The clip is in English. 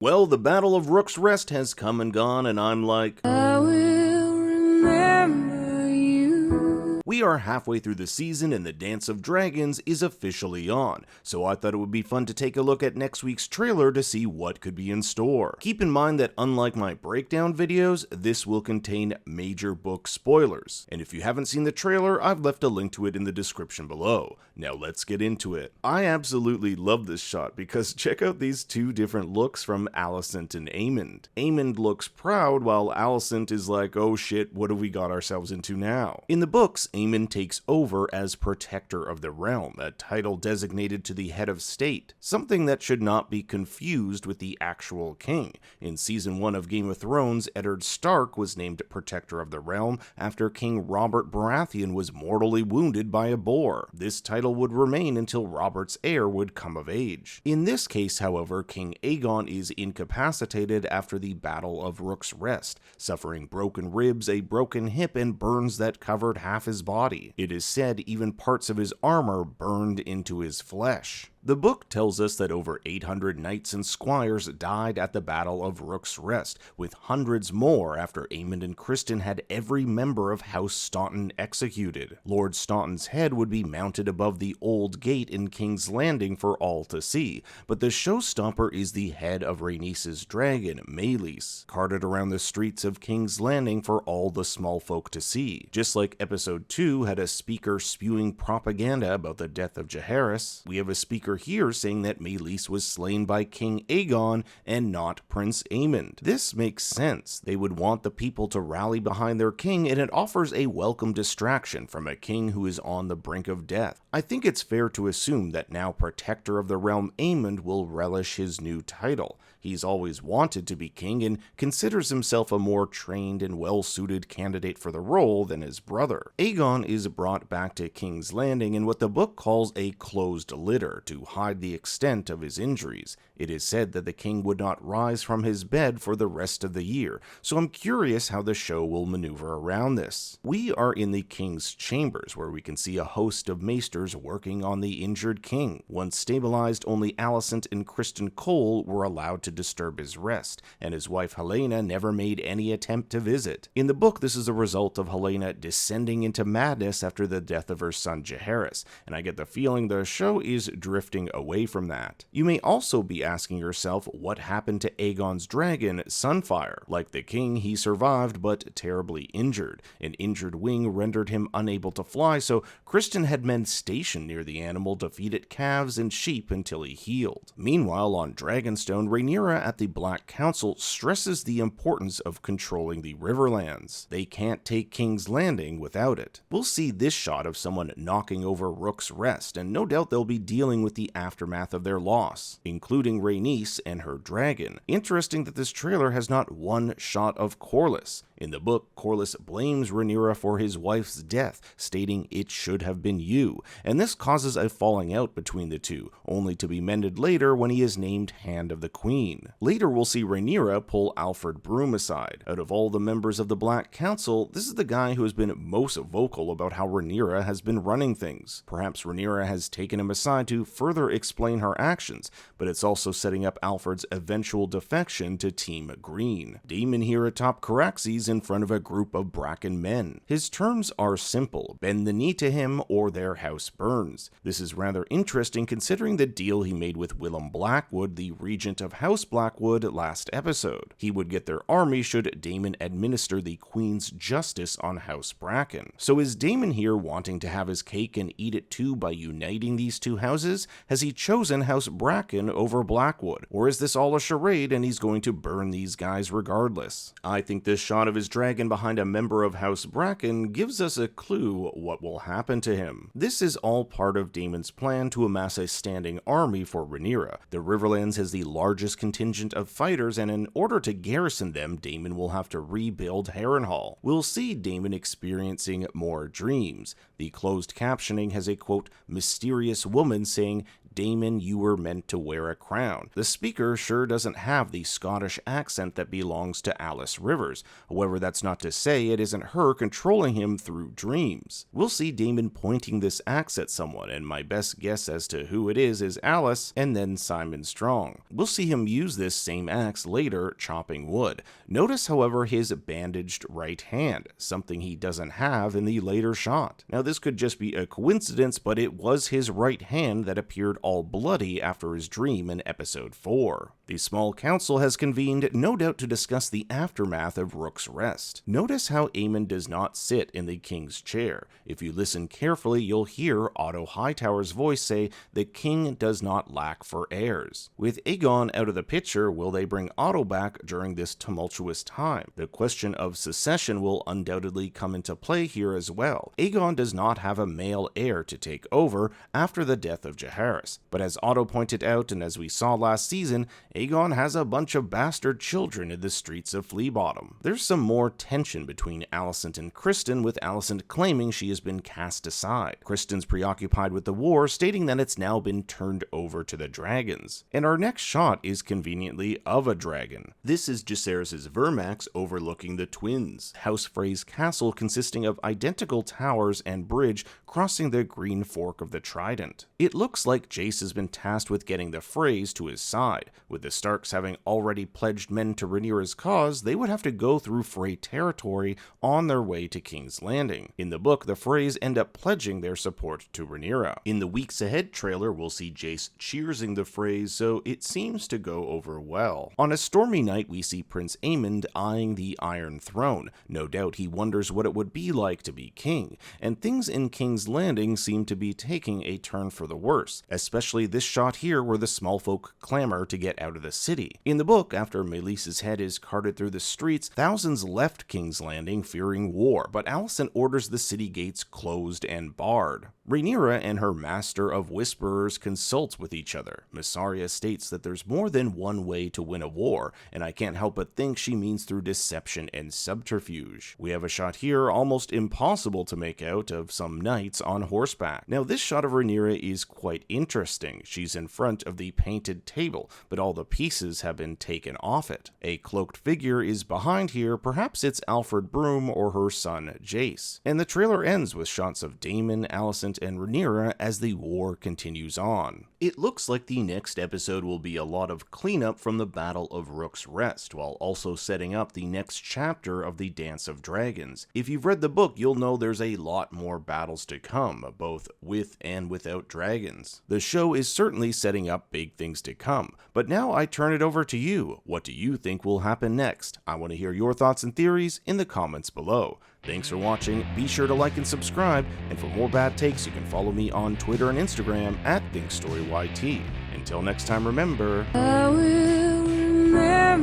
Well, the Battle of Rook's Rest has come and gone, and I'm like, I will remember you. we are halfway through the season and the Dance of Dragons is officially on, so I thought it would be fun to take a look at next week's trailer to see what could be in store. Keep in mind that unlike my breakdown videos, this will contain major book spoilers, and if you haven't seen the trailer, I've left a link to it in the description below. Now let's get into it. I absolutely love this shot because check out these two different looks from Alicent and Aemond. Aemond looks proud while Alicent is like, oh shit, what have we got ourselves into now? In the books, Aemond takes over as Protector of the Realm, a title designated to the head of state, something that should not be confused with the actual king. In season 1 of Game of Thrones, Eddard Stark was named Protector of the Realm after King Robert Baratheon was mortally wounded by a boar. This title would remain until Robert's heir would come of age. In this case, however, King Aegon is incapacitated after the Battle of Rook's Rest, suffering broken ribs, a broken hip, and burns that covered half his body. It is said even parts of his armor burned into his flesh. The book tells us that over 800 knights and squires died at the Battle of Rook's Rest, with hundreds more after Aemond and Criston had every member of House Staunton executed. Lord Staunton's head would be mounted above the Old Gate in King's Landing for all to see, but the showstopper is the head of Rhaenys's dragon, Meleys, carted around the streets of King's Landing for all the small folk to see. Just like episode 2 had a speaker spewing propaganda about the death of Jaehaerys, we have a speaker here saying that Meleys was slain by King Aegon and not Prince Aemond. This makes sense. They would want the people to rally behind their king, and it offers a welcome distraction from a king who is on the brink of death. I think it's fair to assume that now Protector of the Realm Aemond will relish his new title. He's always wanted to be king and considers himself a more trained and well-suited candidate for the role than his brother. Aegon is brought back to King's Landing in what the book calls a closed litter to hide the extent of his injuries. It is said that the king would not rise from his bed for the rest of the year, so I'm curious how the show will maneuver around this. We are in the king's chambers, where we can see a host of maesters working on the injured king. Once stabilized, only Alicent and Criston Cole were allowed to disturb his rest, and his wife Helaena never made any attempt to visit. In the book, this is a result of Helaena descending into madness after the death of her son Jaehaerys, and I get the feeling the show is drifting away from that. You may also be asking yourself what happened to Aegon's dragon, Sunfire. Like the king, he survived but terribly injured. An injured wing rendered him unable to fly, so Criston had men stationed near the animal to feed it calves and sheep until he healed. Meanwhile, on Dragonstone, Rhaenyra at the Black Council stresses the importance of controlling the Riverlands. They can't take King's Landing without it. We'll see this shot of someone knocking over Rook's Rest, and no doubt they'll be dealing with the aftermath of their loss, including Rhaenys and her dragon. Interesting that this trailer has not one shot of Corlys. In the book, Corlys blames Rhaenyra for his wife's death, stating it should have been you, and this causes a falling out between the two, only to be mended later when he is named Hand of the Queen. Later we'll see Rhaenyra pull Alfred Broom aside. Out of all the members of the Black Council, this is the guy who has been most vocal about how Rhaenyra has been running things. Perhaps Rhaenyra has taken him aside to further explain her actions, but it's also setting up Alfred's eventual defection to Team Green. Daemon here atop Caraxes in front of a group of Bracken men. His terms are simple: bend the knee to him or their house burns. This is rather interesting considering the deal he made with Willem Blackwood, the regent of House Blackwood, last episode. He would get their army should Daemon administer the Queen's justice on House Bracken. So is Daemon here wanting to have his cake and eat it too by uniting these two houses? Has he chosen House Bracken over Blackwood? Or is this all a charade and he's going to burn these guys regardless? I think this shot of his dragon behind a member of House Bracken gives us a clue what will happen to him. This is all part of Daemon's plan to amass a standing army for Rhaenyra. The Riverlands has the largest contingent of fighters, and in order to garrison them, Daemon will have to rebuild Harrenhal. We'll see Daemon experiencing more dreams. The closed captioning has a quote, mysterious woman saying, Daemon, you were meant to wear a crown. The speaker sure doesn't have the Scottish accent that belongs to Alice Rivers. However, that's not to say it isn't her controlling him through dreams. We'll see Daemon pointing this axe at someone, and my best guess as to who it is Alice, and then Simon Strong. We'll see him use this same axe later, chopping wood. Notice, however, his bandaged right hand, something he doesn't have in the later shot. Now, this could just be a coincidence, but it was his right hand that appeared all bloody after his dream in episode 4. The small council has convened, no doubt to discuss the aftermath of Rook's rest. Notice how Aemon does not sit in the king's chair. If you listen carefully, you'll hear Otto Hightower's voice say, "The king does not lack for heirs." With Aegon out of the picture, will they bring Otto back during this tumultuous time? The question of succession will undoubtedly come into play here as well. Aegon does not have a male heir to take over after the death of Jaehaerys, but as Otto pointed out and as we saw last season, Aegon has a bunch of bastard children in the streets of Fleabottom. There's some more tension between Alicent and Criston, with Alicent claiming she has been cast aside. Criston's preoccupied with the war, stating that it's now been turned over to the dragons. And our next shot is conveniently of a dragon. This is Jacaerys' Vermax overlooking the Twins, House Frey's castle consisting of identical towers and bridge crossing the green fork of the Trident. It looks like Jace has been tasked with getting the Freys to his side. With the Starks having already pledged men to Rhaenyra's cause, they would have to go through Frey territory on their way to King's Landing. In the book, the Freys end up pledging their support to Rhaenyra. In the Weeks Ahead trailer, we'll see Jace cheersing the Freys, so it seems to go over well. On a stormy night, we see Prince Aemond eyeing the Iron Throne. No doubt he wonders what it would be like to be king, and things in King's Landing seem to be taking a turn for the worse, especially this shot here where the small folk clamor to get out of the city. In the book, after Meleys's head is carted through the streets, thousands left King's Landing fearing war, but Alicent orders the city gates closed and barred. Rhaenyra and her master of whisperers consult with each other. Mysaria states that there's more than one way to win a war, and I can't help but think she means through deception and subterfuge. We have a shot here almost impossible to make out of some knights on horseback. Now, this shot of Rhaenyra is quite interesting. She's in front of the painted table, but all the pieces have been taken off it. A cloaked figure is behind here, perhaps it's Alfred Broom or her son Jace. And the trailer ends with shots of Daemon, Alicent, and Rhaenyra as the war continues on. It looks like the next episode will be a lot of cleanup from the Battle of Rook's Rest, while also setting up the next chapter of the Dance of Dragons. If you've read the book, you'll know there's a lot more battles to come, both with and without dragons. The show is certainly setting up big things to come, but now I turn it over to you. What do you think will happen next? I want to hear your thoughts and theories in the comments below. Thanks for watching, be sure to like and subscribe, and for more bad takes you can follow me on Twitter and Instagram @ThinkStoryYT. Until next time, remember... I will remember